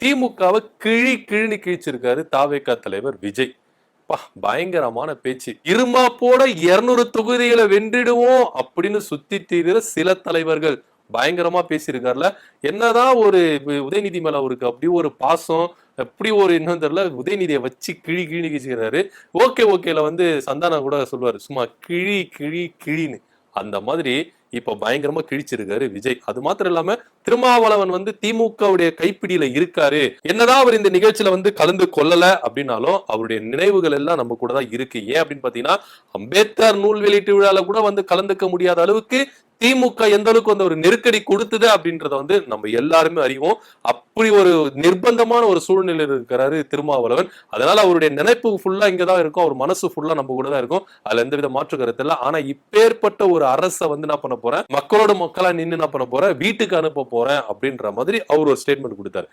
திமுகவை கிழின்னு கிழிச்சிருக்காரு தாவேகா தலைவர் விஜய். பயங்கரமான பேச்சு. இருமாப்போட 200 தொகுதிகளை வென்றிடுவோம் அப்படின்னு சுத்தி தீர சில தலைவர்கள் பயங்கரமா பேசியிருக்காருல. என்னதான் ஒரு உதயநிதி மேல அவருக்கு அப்படி ஒரு பாசம், எப்படி ஒரு இன்னும் தெரியல, உதயநிதியை வச்சு கிழின்னு கிழிச்சுக்கிறாரு. ஓகேல சந்தானம் கூட சொல்லுவாரு, சும்மா கிழின்னு. அந்த மாதிரி இப்ப பயங்கரமா கிழிச்சிருக்காரு விஜய். அது மாத்திரம் இல்லாம திருமாவளவன் திமுகவுடைய கைப்பிடியில இருக்காரு. என்னதான் அவர் இந்த நிகழ்ச்சியில கலந்து கொள்ளல அப்படின்னாலும் அவருடைய நினைவுகள் எல்லாம் நம்ம கூட தான் இருக்கு. ஏன் அப்படின்னு பாத்தீங்கன்னா, அம்பேத்கர் நூல் வெளியீட்டு விழால கூட கலந்துக்க முடியாத அளவுக்கு திமுக எந்த அளவுக்கு ஒரு நெருக்கடி கொடுத்தது அப்படின்றத நம்ம எல்லாருமே அறிவோம். அப்படி ஒரு நிர்பந்தமான ஒரு சூழ்நிலையில் இருக்கிறாரு திருமாவளவன். அதனால அவருடைய நினைப்பு ஃபுல்லா இங்கதான் இருக்கும், அவர் மனசு ஃபுல்லா நம்ம கூட தான் இருக்கும். அதுல எந்தவித மாற்று கருத்து இல்லை. ஆனா இப்பேற்பட்ட ஒரு அரசை என்ன பண்ண போறேன், மக்களோட மக்களா நின்று என்ன பண்ண போறேன், வீட்டுக்கு அனுப்ப போறேன் அப்படின்ற மாதிரி அவர் ஒரு ஸ்டேட்மெண்ட் கொடுத்தாரு.